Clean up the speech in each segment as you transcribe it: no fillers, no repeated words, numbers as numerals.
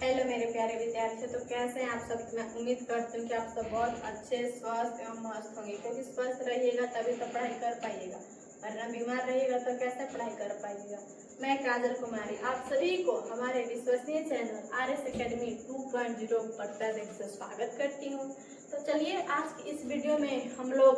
Hello मेरे प्यारे विद्यार्थियों, तो कैसे हैं आप सब। मैं उम्मीद करती हूँ कि आप सब बहुत अच्छे, स्वस्थ एवं मस्त होंगे, क्योंकि स्वस्थ रहिएगा तभी तो पढ़ाई कर पाइएगा, वरना बीमार रहिएगा तो कैसे पढ़ाई कर पाइएगा। मैं काजल कुमारी आप सभी को हमारे विश्वसनीय चैनल RS Academy 2.0 पर तहे दिल से स्वागत करती हूँ। तो चलिए आज की इस वीडियो में हम लोग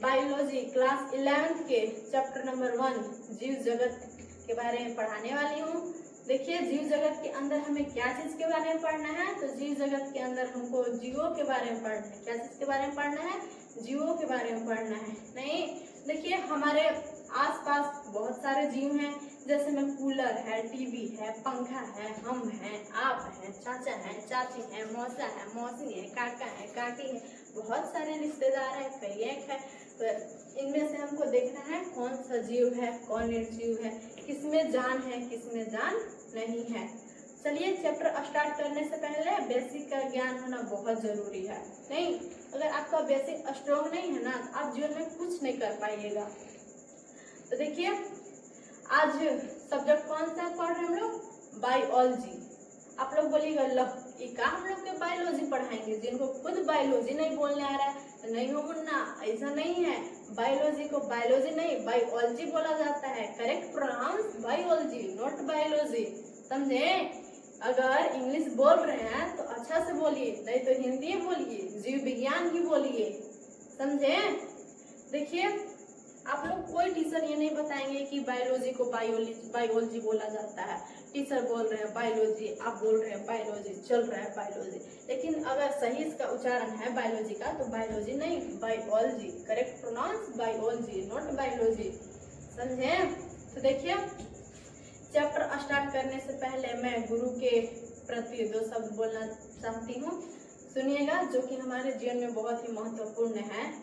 बायोलॉजी क्लास 11th के चैप्टर नंबर 1 जीव जगत के बारे में पढ़ाने वाली हूँ। देखिए, जीव जगत के अंदर हमें क्या चीज के बारे में पढ़ना है, तो जीव जगत के अंदर हमको जीवों के बारे में पढ़ना है। क्या चीज के बारे में पढ़ना है? जीवों के बारे में पढ़ना है। नहीं, देखिए हमारे आसपास बहुत सारे जीव हैं, जैसे में कूलर है, टीवी है, पंखा है, हम हैं, आप हैं, चाचा हैं, चाची हैं, मौसा है, मौसी है, काका है, काकी है, बहुत सारे रिश्तेदार है, कईएक है। तो इनमें से हमको देखना है कौन सा जीव है, कौन निर्जीव है, किसमें जान है, किसमें जान नहीं है। चलिए, चैप्टर स्टार्ट करने से पहले बेसिक का ज्ञान होना बहुत जरूरी है। नहीं, अगर आपका बेसिक स्ट्रॉन्ग नहीं है ना, तो आप जीवन में कुछ नहीं कर पाइएगा। तो देखिए, आज सब्जेक्ट कौन सा पढ़ रहे हैं हम लोग? बायोलॉजी। आप लोग बोलिएगा लो का हम लोग के बायोलॉजी पढ़ाएंगे, जिनको खुद बायोलॉजी नहीं बोलने आ रहा है तो नहीं हो मुन्ना, ऐसा नहीं है। बायोलॉजी को बायोलॉजी नहीं बायोलॉजी बोला जाता है। Correct pronounce biology, not biology, समझे। अगर इंग्लिश बोल रहे हैं तो अच्छा से बोलिए, नहीं तो हिंदी बोलिए, जीव विज्ञान ही बोलिए, समझे। देखिए, आप लोग कोई टीचर ये नहीं बताएंगे कि बायोलॉजी को बायोलॉजी बोला जाता है। टीचर बोल रहे हैं बायोलॉजी, आप बोल रहे हैं बायोलॉजी, चल रहा है बायोलॉजी, लेकिन अगर सही इसका उच्चारण है बायोलॉजी का तो बायोलॉजी नहीं biology. Correct pronounce biology, not biology, समझे। तो देखिए, चैप्टर स्टार्ट करने से पहले मैं गुरु के प्रति 2 शब्द बोलना चाहती हूँ, सुनिएगा, जो कि हमारे जीवन में बहुत ही महत्वपूर्ण है।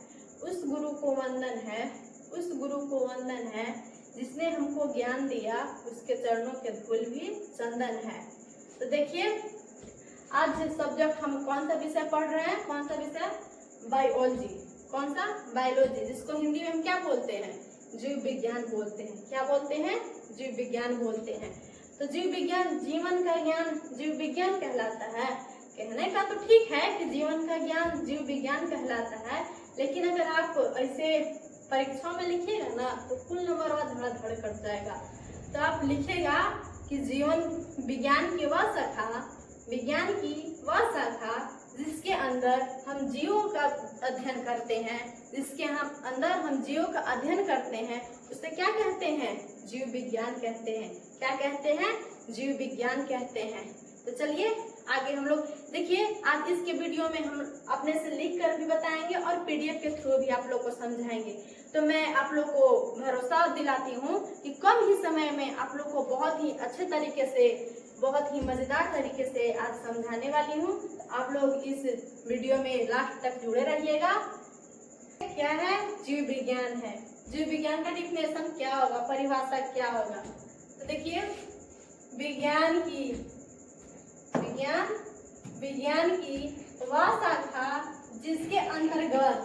उस गुरु को वंदन है, उस गुरु को वंदन है जिसने हमको ज्ञान दिया, उसके चरणों के धूल भी चंदन है। तो देखिए, आज सब्जेक्ट हम कौन सा विषय पढ़ रहे हैं? कौन सा विषय? बायोलॉजी। कौन सा? बायोलॉजी, जिसको हिंदी में हम क्या बोलते हैं? जीव विज्ञान बोलते हैं। क्या बोलते हैं? जीव विज्ञान बोलते हैं। तो जीव विज्ञान, जीवन का ज्ञान जीव विज्ञान कहलाता है। कहने का तो ठीक है कि जीवन का ज्ञान जीव विज्ञान कहलाता है, लेकिन अगर आप ऐसे परीक्षा में लिखिएगा ना तो कुल नंबर धड़ाधड़ कट जाएगा। तो आप लिखेगा कि जीवन विज्ञान की वह शाखा, विज्ञान की वह शाखा जिसके अंदर हम जीवों का अध्ययन करते हैं, जिसके अंदर हम जीवों का अध्ययन करते हैं, उसे क्या कहते हैं? जीव विज्ञान कहते हैं। क्या कहते हैं? जीव विज्ञान कहते हैं। तो चलिए आगे हम लोग देखिए, आज इसके वीडियो में हम अपने से लिख कर भी बताएंगे और PDF के थ्रू भी आप लोग को समझाएंगे। तो मैं आप लोग को भरोसा दिलाती हूँ कि कम ही समय में आप लोग को बहुत ही अच्छे तरीके से, बहुत ही मजेदार तरीके से आज समझाने वाली हूँ। आप लोग इस वीडियो में लास्ट तक जुड़े रहिएगा। क्या है? जीव विज्ञान है। जीव विज्ञान का डिफिनेशन क्या होगा, परिभाषा क्या होगा? तो देखिए, विज्ञान की वह शाखा जिसके अंतर्गत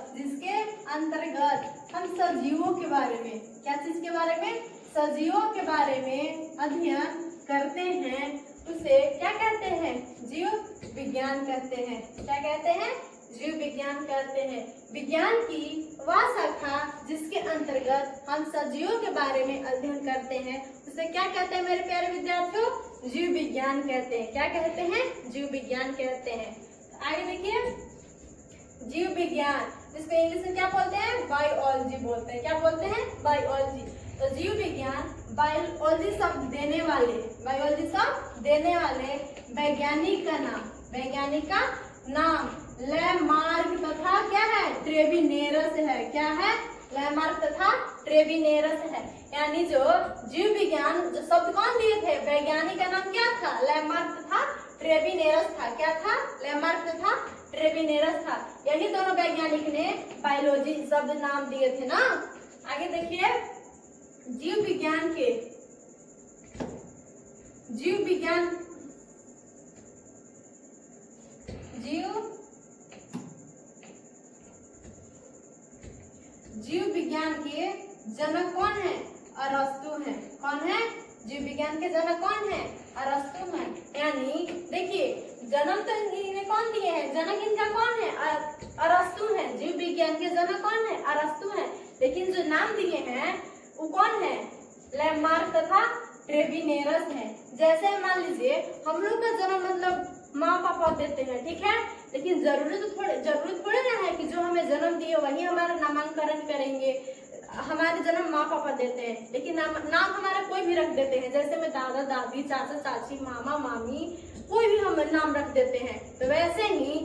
हम सजीवों के बारे में, क्या चीज के बारे में? सजीवों के बारे में अध्ययन करते हैं, उसे क्या कहते हैं? जीव विज्ञान कहते हैं। क्या कहते हैं? जीव विज्ञान कहते हैं। विज्ञान की वह शाखा जिसके अंतर्गत हम सजीवों के बारे में अध्ययन करते हैं, उसे क्या कहते हैं मेरे प्यारे विद्यार्थियों? जीव विज्ञान कहते हैं। क्या कहते हैं? जीव विज्ञान कहते हैं। आगे देखिए, जीव विज्ञान, जिसको इंग्लिश में क्या बोलते हैं? बायोलॉजी बोलते हैं। क्या बोलते हैं? बायोलॉजी। तो जीव विज्ञान बायोलॉजी शब्द देने वाले वैज्ञानिक का नाम लैमार्क तथा क्या है? ट्रेविनेरस है। क्या है? लैमार्क तथा ट्रेविनेरस है। यानी जो जीव विज्ञान जो शब्द कौन दिए थे? वैज्ञानिक का नाम क्या था? लैमार्क तथा ट्रेविनेरस था। क्या था? लैमार्क तथा ट्रेविनेरस था। यही दोनों वैज्ञानिक ने बायोलॉजी शब्द नाम दिए थे ना। आगे देखिए, जीव विज्ञान के जनक कौन है? अरस्तु है। कौन है? जीव विज्ञान के जनक कौन है? अरस्तु है। यानी जन्म तो इन्हें कौन दिए हैं, जनक इनका कौन है, अरस्तु है। जीव विज्ञान के जनक कौन है, अरस्तु है। लेकिन जो नाम दिए हैं वो कौन है, लैमार्क तथा ट्रेविनेरस है। जैसे मान लीजिए हम लोग का जन्म मतलब माँ पापा देते हैं, ठीक है, लेकिन जरूरी थोड़े ना है कि जो हमें जन्म दिए वही हमारा नामांकन करेंगे। हमारे जन्म माँ पापा देते हैं, लेकिन नाम हमारा कोई भी रख देते हैं। जैसे में दादा दादी चाचा चाची मामा मामी कोई भी हम नाम रख देते हैं। तो वैसे ही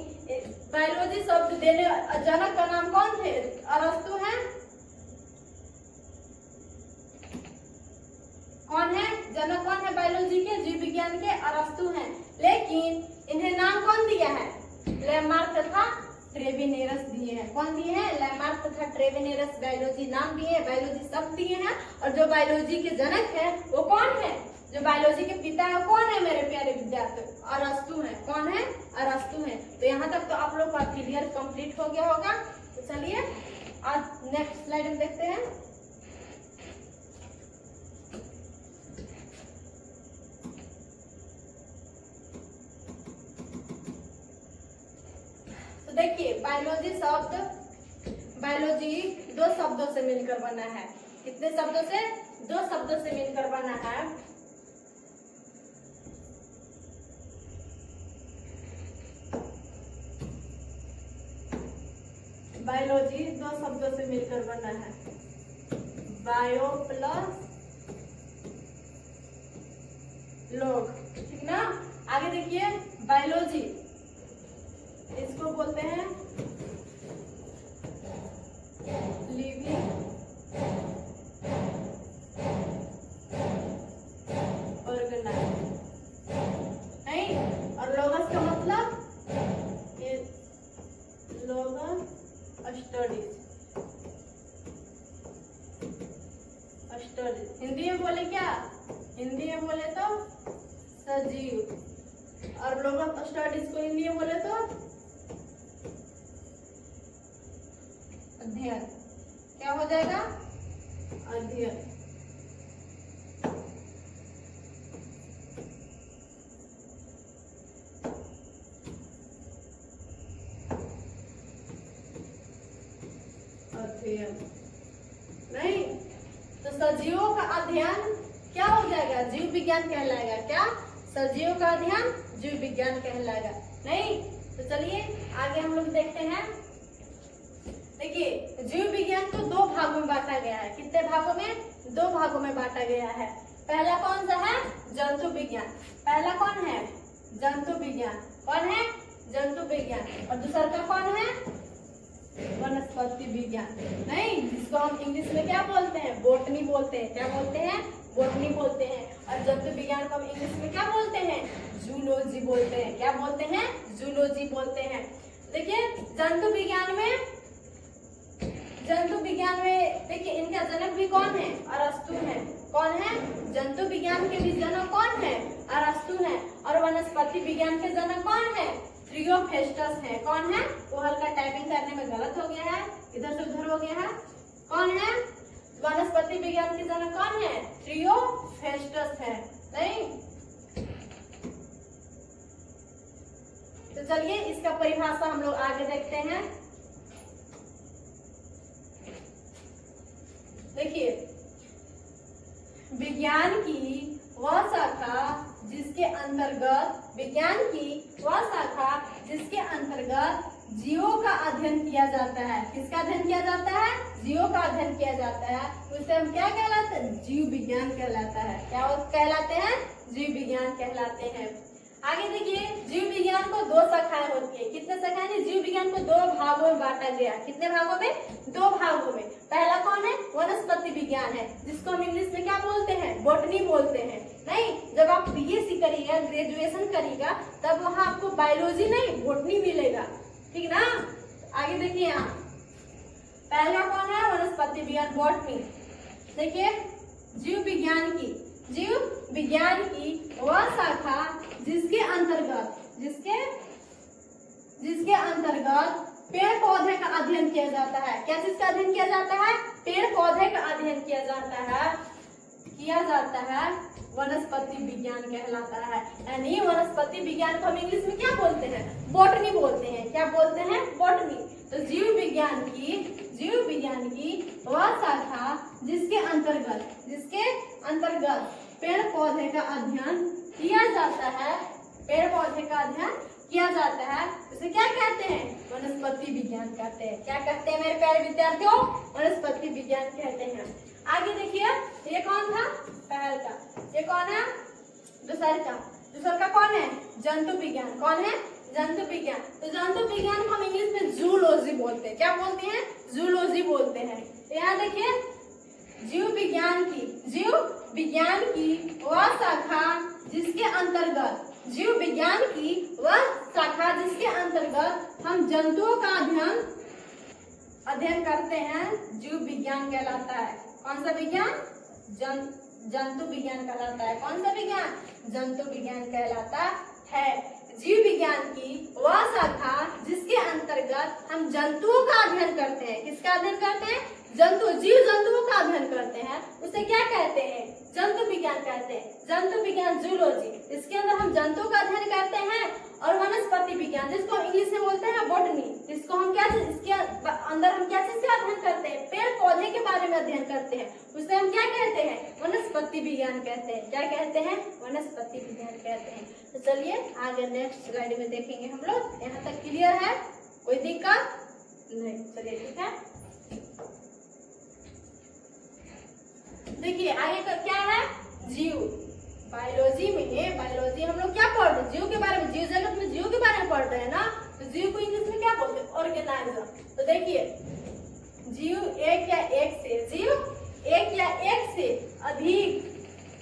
बायोलॉजी शब्द देने जनक का नाम कौन थे, अरस्तु है। कौन है जनक, कौन है बायोलॉजी के, जीव विज्ञान के, अरस्तु हैं। लेकिन इन्हें नाम कौन दिया है, लैमार्क तथा ट्रेविनेरस दिए हैं। कौन दिए हैं, लैमार्क तथा ट्रेविनेरस बायोलॉजी नाम दिए हैं, बायोलॉजी शब्द दिए हैं। और जो बायोलॉजी के जनक है वो कौन है, जो बायोलॉजी के पिता है कौन है मेरे प्यारे विद्यार्थी, अरस्तु है। कौन है, अरस्तु है। तो यहाँ तक तो आप लोग का क्लियर कंप्लीट हो गया होगा। तो चलिए आज नेक्स्ट स्लाइड में देखते हैं। तो देखिए बायोलॉजी शब्द, बायोलॉजी दो शब्दों से मिलकर बना है। कितने शब्दों से, दो शब्दों से मिलकर बना है। बायोलॉजी दो शब्दों से मिलकर बना है, बायो प्लस लोग, ठीक ना। आगे देखिए बायोलॉजी, इसको बोलते हैं लिविंग ऑर्गेनाइज, नहीं। और लोगस का मतलब लोगस स्टडीज, हिंदी में बोले क्या, हिंदी में बोले तो सजीव, और लोगस स्टडीज को हिंदी में बोले तो अध्ययन। क्या हो जाएगा, अध्ययन। अध्ययन, नहीं तो सजीवों का अध्ययन क्या हो जाएगा, जीव विज्ञान कहलाएगा। क्या, सजीवों का अध्ययन जीव विज्ञान कहलाएगा, नहीं। तो चलिए आगे हम लोग देखते हैं। देखिए जीव विज्ञान को दो भागों में बांटा गया है। कितने भागों में, दो भागों में बांटा गया है। पहला कौन सा है, जंतु विज्ञान। पहला कौन है, जंतु विज्ञान। कौन है, जंतु विज्ञान। और दूसरा का कौन है, वनस्पति विज्ञान, नहीं, जिसको हम इंग्लिश में क्या बोलते हैं, बोटनी बोलते हैं। क्या बोलते हैं, बोटनी बोलते हैं। और जंतु विज्ञान को हम इंग्लिश में क्या बोलते हैं, जूलॉजी बोलते हैं। क्या बोलते हैं, जूलॉजी बोलते हैं। देखिए जंतु विज्ञान में देखिए इनका जनक भी कौन है, अरस्तु है। कौन है, जंतु विज्ञान के भी जनक कौन है, अरस्तु है। और वनस्पति विज्ञान के जनक कौन है, थ्रियोफेस्टस है। कौन है, वो हल्का टाइपिंग करने में गलत हो गया है, इधर से उधर हो गया है। कौन है, वनस्पति विज्ञान के जनक कौन है, थ्रियोफेस्टस है, नहीं। तो चलिए इसका परिभाषा हम लोग आगे देखते हैं। देखिए विज्ञान की वह शाखा जिसके अंतर्गत, विज्ञान की वह शाखा जिसके अंतर्गत जीवों का अध्ययन किया जाता है। किसका अध्ययन किया जाता है, जीवों का अध्ययन किया जाता है। उसे हम क्या कहलाते हैं, जीव विज्ञान कहलाता है। क्या कहलाते हैं, जीव विज्ञान कहलाते हैं। आगे देखिए जीव विज्ञान को दो शाखाएं होती है। कितने शाखाएं हैं, जीव विज्ञान को दो भागों में बांटा गया। कितने भागों में, दो भागों में। पहला कौन है, वनस्पति विज्ञान है, जिसको हम इंग्लिश में क्या बोलते हैं, बोटनी बोलते हैं। नहीं, जब आप बीएससी करिएगा, ग्रेजुएशन करिएगा, तब वहां आपको बायोलॉजी नहीं बोटनी मिलेगा, ठीक ना। आगे देखिए यहाँ पहला कौन है, वनस्पति विज्ञान, बोटनी। देखिए जीव विज्ञान की वह शाखा जिसके अंतर्गत पेड़ पौधे का अध्ययन किया जाता है। क्या चीज का अध्ययन किया जाता है, पेड़ पौधे का अध्ययन किया जाता है। किया जाता है वनस्पति विज्ञान कहलाता है। यानी वनस्पति विज्ञान को हम इंग्लिश में क्या बोलते हैं? बॉटनी बोलते हैं। क्या बोलते हैं? बॉटनी। तो जीव विज्ञान की वह शाखा जिसके अंतर्गत पेड़ पौधे का अध्ययन किया जाता है, उसे क्या कहते हैं? वनस्पति विज्ञान कहते हैं। क्या कहते हैं मेरे प्यारे विद्यार्थियों? वनस्पति विज्ञान कहते हैं। आगे देखिए, ये कौन था? पहल का। ये कौन है? दूसर का कौन है? जंतु विज्ञान। कौन है? जंतु विज्ञान। तो जंतु विज्ञान को हम इंग्लिश में जूलॉजी बोलते हैं। क्या बोलते हैं? जूलॉजी बोलते हैं। तो यहाँ देखिए, जीव विज्ञान की वह शाखा जिसके अंतर्गत हम जंतुओं का अध्ययन करते हैं, जीव विज्ञान कहलाता है। कौन सा विज्ञान? जंतु विज्ञान कहलाता है। कौन सा विज्ञान? जंतु विज्ञान कहलाता है। जीव विज्ञान की वह शाखा जिसके अंतर्गत हम जंतुओं का अध्ययन करते हैं। किसका अध्ययन करते हैं? जीव जंतुओं का अध्ययन करते हैं, उसे क्या कहते हैं? जंतु विज्ञान कहते हैं। जंतु विज्ञान जूलॉजी, इसके अंदर हम जंतुओं का अध्ययन करते हैं। और वनस्पति विज्ञान, जिसको हम इंग्लिश में बोलते हैं बॉटनी, इसको हम इसके अंदर हम क्या चीज का अध्ययन करते हैं? पेड़ पौधे के बारे में अध्ययन करते हैं, उसे हम क्या कहते हैं? वनस्पति विज्ञान कहते हैं। क्या कहते हैं? वनस्पति विज्ञान कहते हैं। तो चलिए आगे नेक्स्ट स्लाइड में देखेंगे हम लोग। यहाँ तक क्लियर है? कोई दिक्कत नहीं? चलिए ठीक है। देखिए आगे का क्या है? जीव। बायोलॉजी हम लोग क्या पढ़ रहे हैं? जीव के बारे में, जीव जगत में जीव के बारे में पढ़ रहे हैं ना। तो जीव को इंग्लिश में क्या बोलते हैं? ऑर्गेनाइजर। तो देखिए, जीव एक या एक से अधिक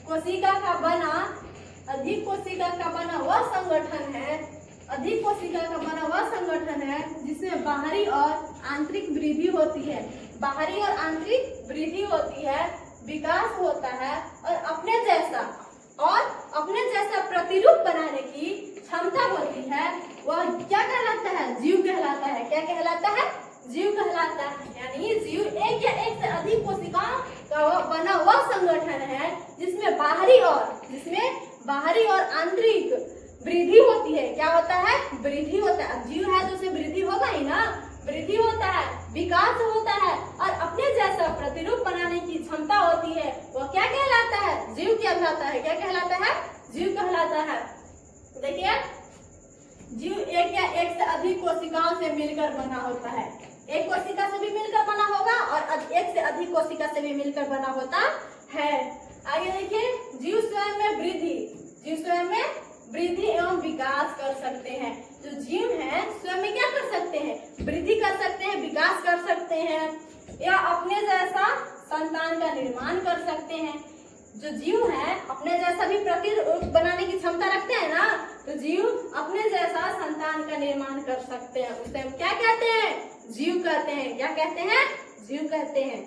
कोशिका का बना वह संगठन है जिसमें बाहरी और आंतरिक वृद्धि होती है, विकास होता है और अपने जैसा प्रतिरूप बनाने की क्षमता होती है। वह क्या कहलाता है? जीव कहलाता है। क्या कहलाता है? जीव कहलाता है। यानी जीव एक या एक से अधिक कोशिकाओं का बना वह संगठन है जिसमें बाहरी और आंतरिक वृद्धि होती है। क्या होता है? वृद्धि होता है। अब जीव है तो उसे वृद्धि होगा ही ना। वृद्धि होता है, विकास होता है और अपने जैसा प्रतिरूप बनाने की क्षमता होती है। वो क्या कहलाता है? जीव कहलाता है। क्या कहलाता है? जीव कहलाता है। देखिए, जीव एक या एक से अधिक कोशिकाओं से मिलकर बना होता है। एक कोशिका से भी मिलकर बना होगा और एक से अधिक कोशिका से भी मिलकर बना होता है। आगे देखिए, जीव स्वयं में वृद्धि एवं विकास कर सकते हैं। जो जीव हैं स्वयं में क्या कर सकते हैं? वृद्धि कर सकते हैं, विकास कर सकते हैं या अपने जैसा संतान का निर्माण कर सकते हैं। जो जीव है अपने जैसा भी प्रतिरूप बनाने की क्षमता रखते हैं ना, तो जीव अपने जैसा संतान का निर्माण कर सकते हैं। उसे हम क्या कहते हैं? जीव कहते हैं। क्या कहते हैं? जीव कहते हैं।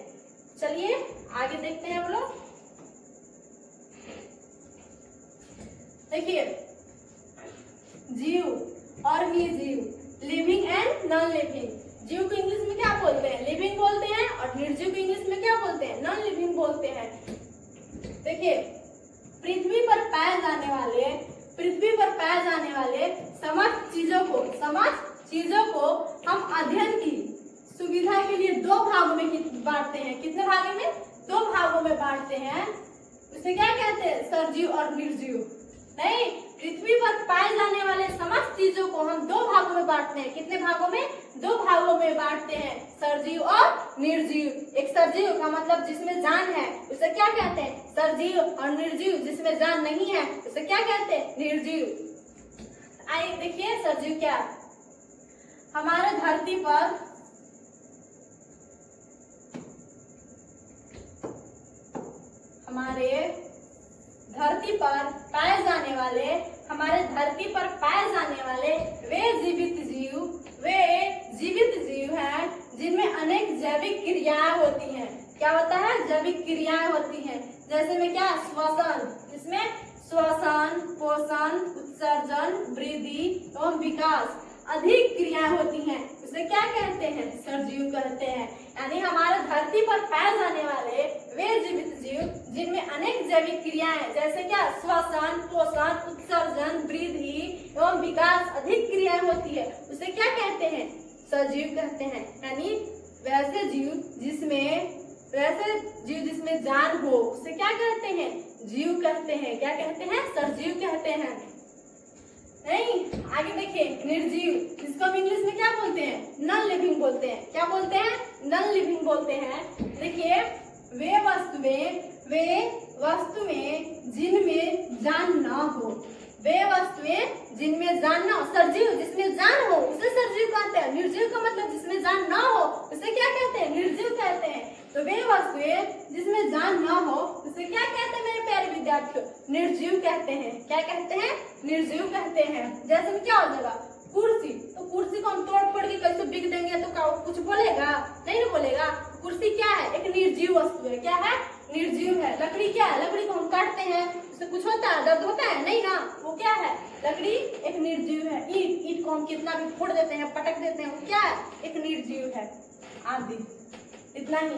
चलिए आगे देखते हैं हम लोग। देखिए, जीव और निर्जीव, लिविंग एंड नॉन लिविंग। जीव को इंग्लिश में क्या बोलते हैं? लिविंग बोलते हैं। और निर्जीव को इंग्लिश में क्या बोलते हैं? नॉन लिविंग बोलते हैं। देखिए, पृथ्वी पर पाए जाने वाले समस्त चीजों को हम अध्ययन की सुविधा के लिए दो भागों में बांटते हैं। कितने भागों में? दो भागों में बांटते हैं। उसे क्या कहते हैं? सजीव और निर्जीव। नहीं, पृथ्वी पर पाए जाने वाले समस्त चीजों को हम दो भागों में बांटते हैं। कितने भागों में? दो भागों में बांटते हैं, सजीव और निर्जीव। एक सजीव का मतलब जिसमें जान है, उसे क्या कहते हैं? सजीव। और निर्जीव जिसमें जान नहीं है, उसे क्या कहते हैं? निर्जीव। आइए देखिए, सजीव क्या? हमारे धरती पर पाए जाने वाले वे जीवित जीव हैं जिनमें अनेक जैविक क्रियाएं होती हैं। क्या होता है? जैविक क्रियाएं होती हैं। जैसे में क्या? श्वसन। इसमें श्वसन, पोषण, उत्सर्जन, वृद्धि एवं विकास अधिक क्रियाएं होती हैं। उसे क्या कहते हैं? सरजीव कहते हैं। यानी हमारे धरती पर पाए जाने वाले वे जीवित जीव जिनमें अनेक जैविक क्रियाएं जैसे क्या श्वसन, पोषण, उत्सर्जन, वृद्धि एवं विकास अधिक क्रियाएं होती है, उसे क्या कहते हैं? सजीव कहते हैं। यानी वैसे जीव जिसमें जान हो उसे क्या कहते हैं? जीव कहते हैं। क्या कहते हैं? सरजीव कहते हैं। नहीं, आगे देखिए निर्जीव, जिसको हम इंग्लिश में क्या बोलते हैं? नॉन लिविंग बोलते हैं। क्या बोलते हैं? नॉन लिविंग बोलते हैं। देखिए वे वस्तुएं जिनमें जान ना हो, वे वस्तुएं जिनमें जान ना हो। सरजीव जिसमें जान हो उसे सरजीव कहते हैं। निर्जीव का मतलब जिसमें जान ना हो उसे क्या कहते हैं? निर्जीव कहते हैं। तो वे वस्तुएं जिसमें जान ना हो उसे क्या कहते हैं मेरे प्यारे विद्यार्थियों? निर्जीव कहते हैं। क्या कहते हैं? निर्जीव कहते हैं। जैसे में क्या हो जाएगा? कुर्सी, तो कुर्सी को हम तोड़ फोड़ के कैसे बिक देंगे तो क्या कुछ बोलेगा? नहीं ना बोलेगा। कुर्सी क्या है? एक निर्जीव वस्तु है। क्या है? निर्जीव है। लकड़ी क्या है? लकड़ी को हम काटते हैं, उससे कुछ होता है? दर्द होता है? नहीं ना। वो क्या है? लकड़ी एक निर्जीव है। ईट को हम कितना भी फोड़ देते हैं, पटक देते हैं, वो क्या है? एक निर्जीव है। आदि इतना ही।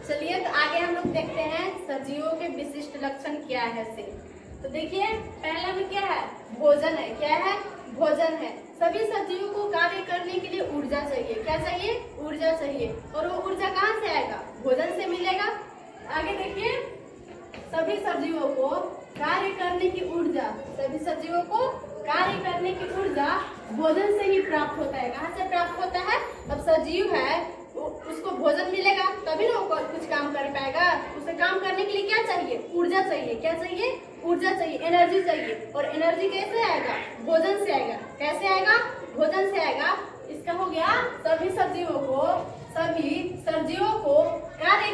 चलिए तो आगे हम लोग देखते हैं सजीवों के विशिष्ट लक्षण क्या है से। तो देखिए पहला में क्या है? भोजन है। क्या है? भोजन है। सभी सजीवों को कार्य करने के लिए ऊर्जा चाहिए। क्या चाहिए? ऊर्जा चाहिए। और वो ऊर्जा कहाँ से आएगा? भोजन से मिलेगा। आगे देखिए सभी सजीवों को कार्य करने की ऊर्जा, सभी सजीवों को कार्य करने की ऊर्जा भोजन से ही प्राप्त होता है। कहाँ से प्राप्त होता है? अब सजीव है उसको भोजन मिलेगा तभी ना वो कुछ काम कर पाएगा। उसे काम करने के लिए क्या चाहिए? ऊर्जा चाहिए। क्या चाहिए? ऊर्जा चाहिए, एनर्जी चाहिए। और एनर्जी कैसे आएगा? भोजन से आएगा। कैसे आएगा? भोजन से आएगा। इसका हो गया सभी सजीवों को कार्य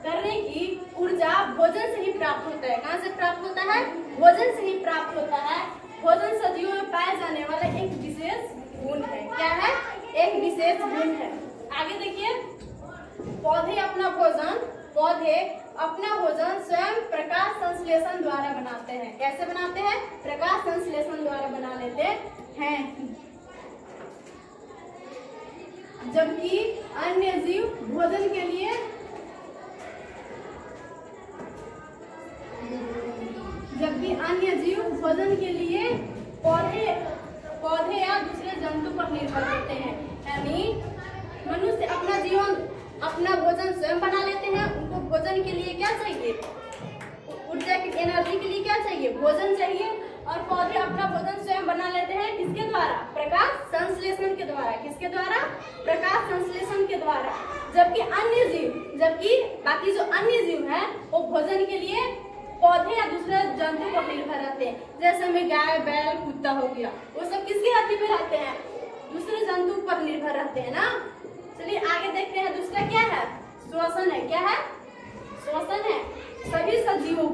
करने की ऊर्जा भोजन से ही प्राप्त होता है। कहाँ से प्राप्त होता है? भोजन से ही प्राप्त होता है। भोजन सजीवों में पाए जाने वाला एक विशेष गुण है। क्या है? एक विशेष गुण है। आगे देखिए पौधे अपना भोजन स्वयं प्रकाश संश्लेषण द्वारा बनाते हैं। कैसे बनाते हैं? प्रकाश संश्लेषण द्वारा बना लेते हैं। जबकि अन्य जीव भोजन के लिए पौधे या दूसरे जंतु पर निर्भर होते हैं। यानी मनुष्य अपना भोजन स्वयं बना लेते हैं। उनको भोजन के लिए क्या चाहिए? ऊर्जा की, एनर्जी के लिए क्या चाहिए? भोजन चाहिए। और पौधे अपना भोजन स्वयं बना लेते हैं किसके द्वारा? प्रकाश संश्लेषण के द्वारा। किसके द्वारा? प्रकाश संश्लेषण के द्वारा। जबकि बाकी जो अन्य जीव हैं वो भोजन के लिए पौधे या दूसरे जंतु पर निर्भर रहते हैं। जैसे में गाय, बैल, कुत्ता हो गया, वो सब किसकी धरती पे रहते हैं? दूसरे जंतु पर निर्भर रहते हैं ना। चलिए आगे देखते हैं। दूसरा क्या है? श्वसन है। क्या है? श्वसन है। सभी सजीवों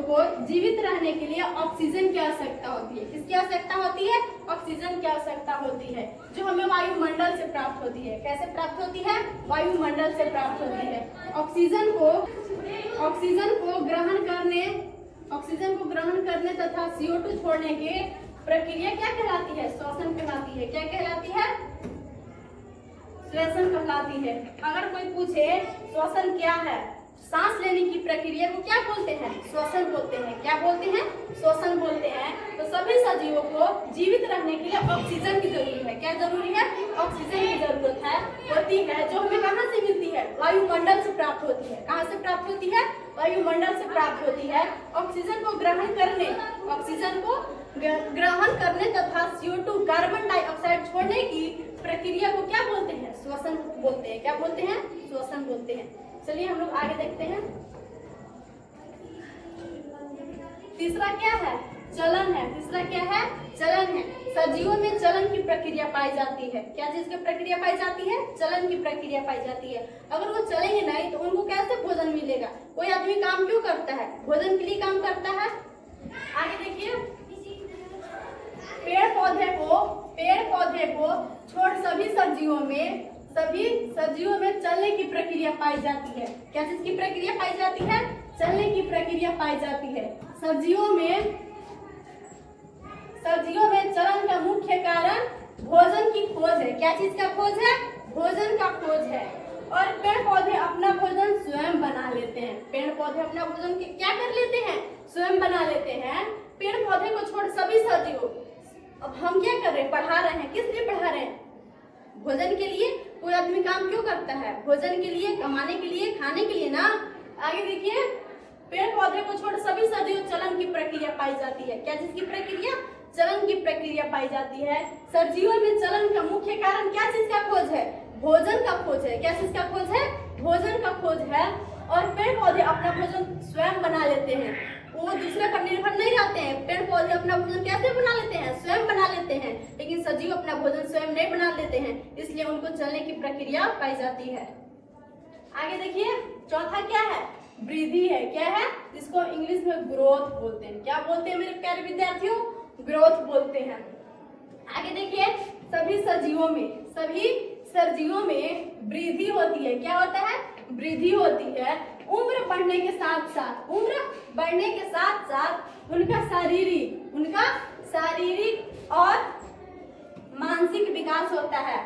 को जीवित रहने के लिए ऑक्सीजन की आवश्यकता होती है। किसकी आवश्यकता होती है? ऑक्सीजन की आवश्यकता होती है, जो हमें वायुमंडल से प्राप्त होती है। कैसे प्राप्त होती है? वायुमंडल से प्राप्त होती है। ऑक्सीजन को ग्रहण करने तथा CO2 छोड़ने की प्रक्रिया क्या कहलाती है? श्वसन कहलाती है। क्या कहलाती है? श्वसन कहलाती है। अगर कोई पूछे श्वसन क्या है, सांस लेने की प्रक्रिया को क्या बोलते हैं? श्वसन बोलते हैं। क्या बोलते हैं? श्वसन बोलते हैं। तो सभी सजीवों को जीवित रहने के लिए ऑक्सीजन की जरूरत है। क्या जरूरी है? ऑक्सीजन की जरूरत होती है, जो हमें कहाँ से मिलती है? वायुमंडल से प्राप्त होती है। कहाँ से प्राप्त होती है? वायुमंडल से प्राप्त होती है। ऑक्सीजन को ग्रहण करने तथा CO2 कार्बन डाइऑक्साइड छोड़ने की प्रक्रिया को क्या बोलते हैं? श्वसन बोलते हैं। क्या बोलते हैं? श्वसन बोलते हैं। चलिए हम लोग आगे देखते हैं। तीसरा क्या है? चलन है। तीसरा क्या है? चलन है। सजीवों में चलन की प्रक्रिया पाई जाती है। क्या चीज की प्रक्रिया पाई जाती है? चलन की प्रक्रिया पाई जाती है। अगर वो चलेंगे नहीं तो उनको कैसे भोजन मिलेगा? कोई आदमी काम क्यों करता है? भोजन के लिए काम करता है। आगे देखिए पेड़ पौधे को छोड़ सभी सभी सजीवों में चलने की प्रक्रिया पाई जाती है। क्या चीज की प्रक्रिया पाई जाती है? चलने की प्रक्रिया पाई जाती है। सजीवों में चलन का मुख्य कारण भोजन की खोज है। क्या चीज का खोज है? भोजन का खोज है। और पेड़ पौधे अपना भोजन स्वयं बना लेते हैं। पेड़ पौधे अपना भोजन क्या कर लेते हैं? स्वयं बना लेते हैं। पेड़ पौधे को छोड़ सभी सजीव। अब हम क्या कर रहे हैं? पढ़ा रहे हैं। किस लिए पढ़ा रहे हैं? भोजन के लिए। कोई आदमी काम क्यों करता है? भोजन के लिए, कमाने के लिए, खाने के लिए ना। आगे देखिए, पेड़ पौधे को छोड़ सभी सजीव चलन की प्रक्रिया पाई जाती है। क्या चीज की प्रक्रिया? चलन की प्रक्रिया पाई जाती है। सजीवों में चलन का मुख्य कारण क्या चीज का खोज है? भोजन का खोज है। क्या चीज का खोज है? भोजन का खोज है। और पेड़ पौधे अपना भोजन स्वयं बना लेते हैं। वो दूसरे पर निर्भर नहीं रहते हैं। पेड़ पौधे अपना भोजन कैसे बना लेते हैं? स्वयं बना लेते हैं। लेकिन सजीव अपना भोजन स्वयं नहीं बना लेते हैं, इसलिए उनको चलने की प्रक्रिया पाई जाती है। आगे देखिए, चौथा क्या है? वृद्धि है। क्या है? जिसको इंग्लिश में ग्रोथ बोलते हैं। क्या बोलते हैं मेरे प्यारे विद्यार्थियों? ग्रोथ बोलते हैं। आगे देखिए, सभी सजीवों में वृद्धि होती है। क्या होता है? वृद्धि होती है। उम्र बढ़ने के साथ साथ उनका शारीरिक और मानसिक विकास होता है।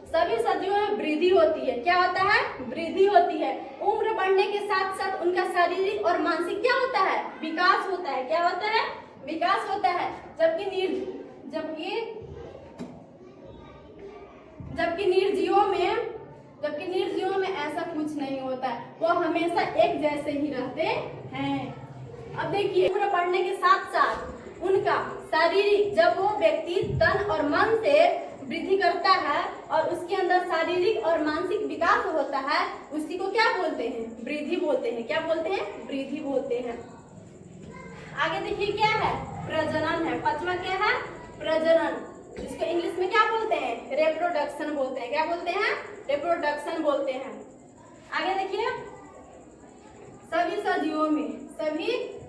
सभी सजीवों में वृद्धि होती है। क्या होता है? वृद्धि होती है। उम्र बढ़ने के साथ साथ उनका शारीरिक और मानसिक क्या होता है? विकास होता है। क्या होता है? विकास होता है। जबकि निर्जीवों में ऐसा कुछ नहीं होता है। वो हमेशा एक जैसे ही रहते हैं। अब देखिए, उम्र बढ़ने के साथ साथ उनका शारीरिक, जब वो व्यक्ति तन और मन से वृद्धि करता है और उसके अंदर शारीरिक और मानसिक विकास होता है, उसी को क्या बोलते हैं? वृद्धि बोलते हैं। क्या बोलते हैं? वृद्धि बोलते हैं। आगे देखिए, क्या है? प्रजनन है। पांचवा क्या है? प्रजनन, जिसको इंग्लिश में क्या बोलते हैं? रिप्रोडक्शन बोलते हैं। क्या बोलते हैं? रिप्रोडक्शन बोलते हैं। आगे देखिए, सभी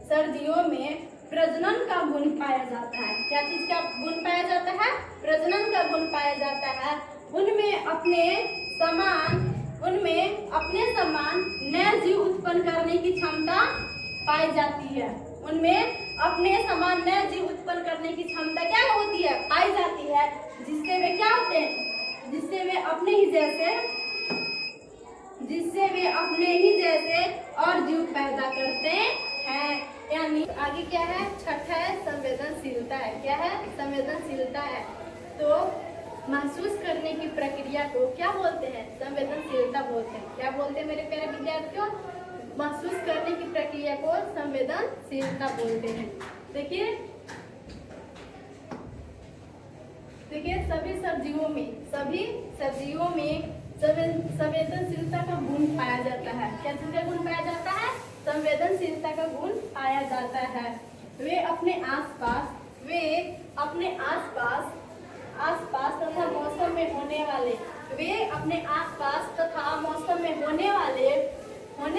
सजीवों में प्रजनन का गुण पाया जाता है। क्या चीज का गुण पाया जाता है? प्रजनन का गुण पाया जाता है। उनमें अपने समान नए जीव उत्पन्न करने की क्षमता पाई जाती है। उनमें अपने समान नए जीव उत्पन्न करने की क्षमता क्या होती है? पाई जाती है। जिससे वे क्या होते हैं? जिससे वे अपने ही जैसे और जीव पैदा करते हैं। यानी आगे क्या है? छठा है संवेदनशीलता है। क्या है? संवेदनशीलता है। तो महसूस करने की प्रक्रिया को क्या बोलते हैं? संवेदनशीलता बोलते हैं। क्या बोलते हैं मेरे प्यारे विद्यार्थियों? महसूस करने की प्रक्रिया को संवेदनशीलता बोलते हैं। देखिए, सभी सजीवों में संवेदनशीलता का गुण पाया जाता है। क्या चीज का गुण पाया जाता है? संवेदनशीलता का गुण पाया जाता है। वे अपने आसपास तथा मौसम में होने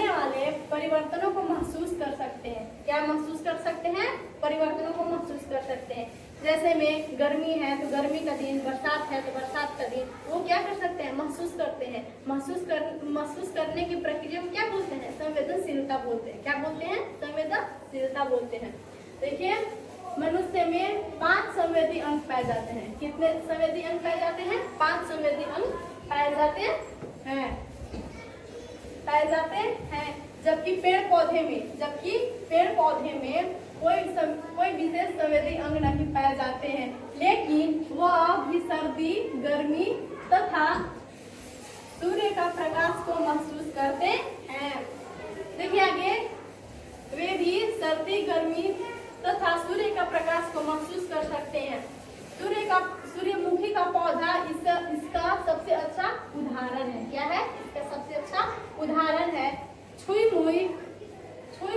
वाले परिवर्तनों को महसूस कर सकते हैं। क्या महसूस कर सकते हैं? परिवर्तनों को महसूस कर सकते हैं। जैसे में गर्मी है तो गर्मी का दिन, बरसात है तो बरसात का दिन, वो क्या कर सकते हैं? महसूस करते हैं। महसूस करने की प्रक्रिया को क्या बोलते हैं? संवेदनशीलता बोलते हैं। क्या बोलते हैं? संवेदनशीलता बोलते हैं। देखिए, मनुष्य में 5 संवेदी अंग पाए जाते हैं। कितने संवेदी अंग पाए जाते हैं? 5 संवेदी अंग पाए जाते हैं। जबकि पेड़ पौधे में कोई विशेष संवेदी अंग नहीं पाए जाते हैं, लेकिन वह भी सर्दी, गर्मी तथा सूर्य का प्रकाश को महसूस करते हैं। देखिए आगे, वे भी सर्दी, गर्मी तथा सूर्य का प्रकाश को महसूस कर सकते हैं। सूर्यमुखी का पौधा इसका सबसे अच्छा उदाहरण है। क्या है? इसका सबसे अच्छा उदाहरण है। छुई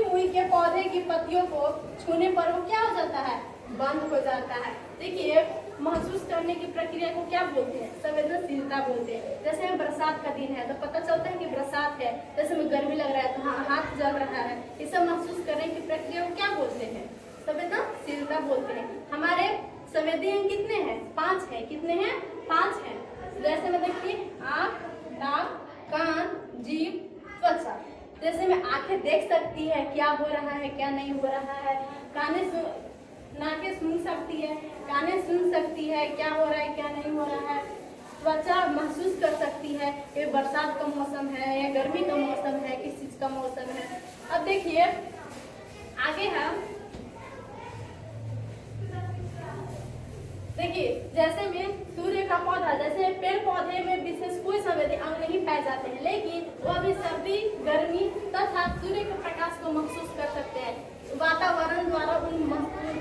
मुई के पौधे की पत्तियों को छूने पर वो क्या हो जाता है? बंद हो जाता है। देखिए, महसूस करने की प्रक्रिया को क्या बोलते हैं? संवेदनशीलता बोलते हैं। जैसे में बरसात का दिन है तो पता चलता है कि बरसात है। जैसे में गर्मी लग रहा है तो हाथ जल रहा है। ये सब महसूस करने की प्रक्रिया को क्या बोलते हैं? संवेदनशीलता बोलते हैं। हमारे संवेदी अंग कितने हैं? 5 है। कितने हैं? 5 हैं। जैसे में देखिए, आँख, नाक, कान, जीभ, त्वचा। जैसे में आंखें देख सकती है क्या हो रहा है क्या नहीं हो रहा है, नाकें सुन सकती है, कानें सुन सकती है क्या हो रहा है क्या नहीं हो रहा है, त्वचा महसूस कर सकती है कि बरसात का मौसम है या गर्मी का मौसम है, किस चीज का मौसम है। अब देखिए आगे हम देखिए जैसे में सूर्य का पौधा, जैसे पेड़ पौधे में विशेष कोई संवेदी अंग नहीं पाए जाते हैं, लेकिन वह भी सर्दी गर्मी तथा सूर्य के प्रकाश को महसूस कर सकते हैं। वातावरण द्वारा उन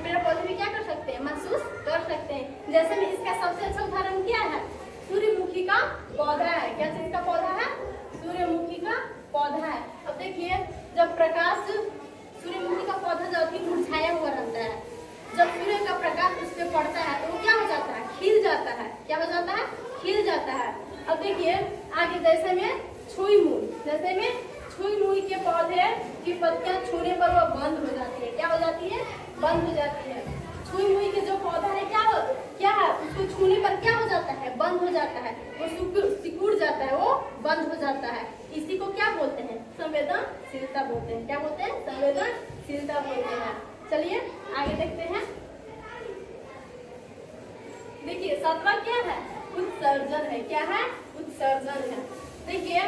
पेड़ पौधे भी क्या कर सकते हैं, महसूस कर सकते हैं। जैसे में इसका सबसे अच्छा उदाहरण क्या है, सूर्यमुखी का पौधा है। क्या चीज का पौधा है, सूर्यमुखी का पौधा है। अब देखिए जब प्रकाश, सूर्यमुखी का पौधा जब भी मुरझाया हुआ रहता है, जब सूर्य का प्रकाश उस पर पड़ता है तो वो क्या हो जाता है, खिल जाता है। क्या हो जाता है, खिल जाता है। अब देखिए आगे जैसे में छुई मुई, जैसे में छुई मुई के पौधे की पत्तियां छूने पर वो बंद हो जाती है। क्या हो जाती है, बंद हो जाती है। छुई मुई के जो पौधा है क्या है, उसको छूने पर क्या हो जाता है, बंद हो जाता है, वो सिकुड़ जाता है, वो बंद हो जाता है। इसी को क्या बोलते हैं, संवेदनशीलता बोलते हैं। क्या बोलते हैं, संवेदनशीलता बोलते हैं। चलिए आगे देखते हैं। देखिए सातवां क्या है, उत्सर्जन है। क्या है, उत्सर्जन है। देखिए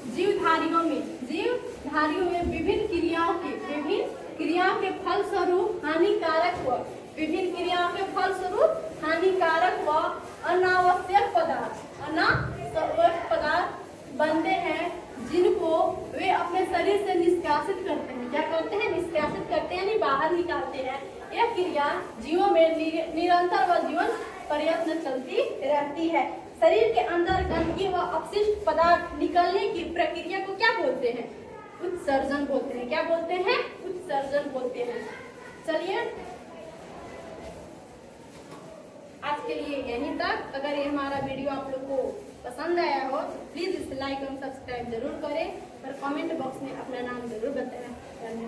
जीवधारियों में विभिन्न क्रियाओं के फलस्वरूप हानिकारक व अनावश्यक पदार्थ बनते हैं, जिनको वे अपने शरीर से निष्कासित करते हैं। क्या करते हैं, निष्कासित करते हैं, यानी बाहर निकालते हैं। यह क्रिया जीवों में निरंतर व जीवन प्रयत्न चलती रहती है। शरीर के अंदर गंदगी व अपशिष्ट पदार्थ निकलने की प्रक्रिया को क्या बोलते हैं, उत्सर्जन बोलते हैं। क्या बोलते हैं, उत्सर्जन बोलते हैं। चलिए आज के लिए यहीं तक। अगर ये हमारा वीडियो आप लोग को पसंद आया हो तो प्लीज इसे लाइक और सब्सक्राइब जरूर करें और कमेंट बॉक्स में अपना नाम जरूर बताएं।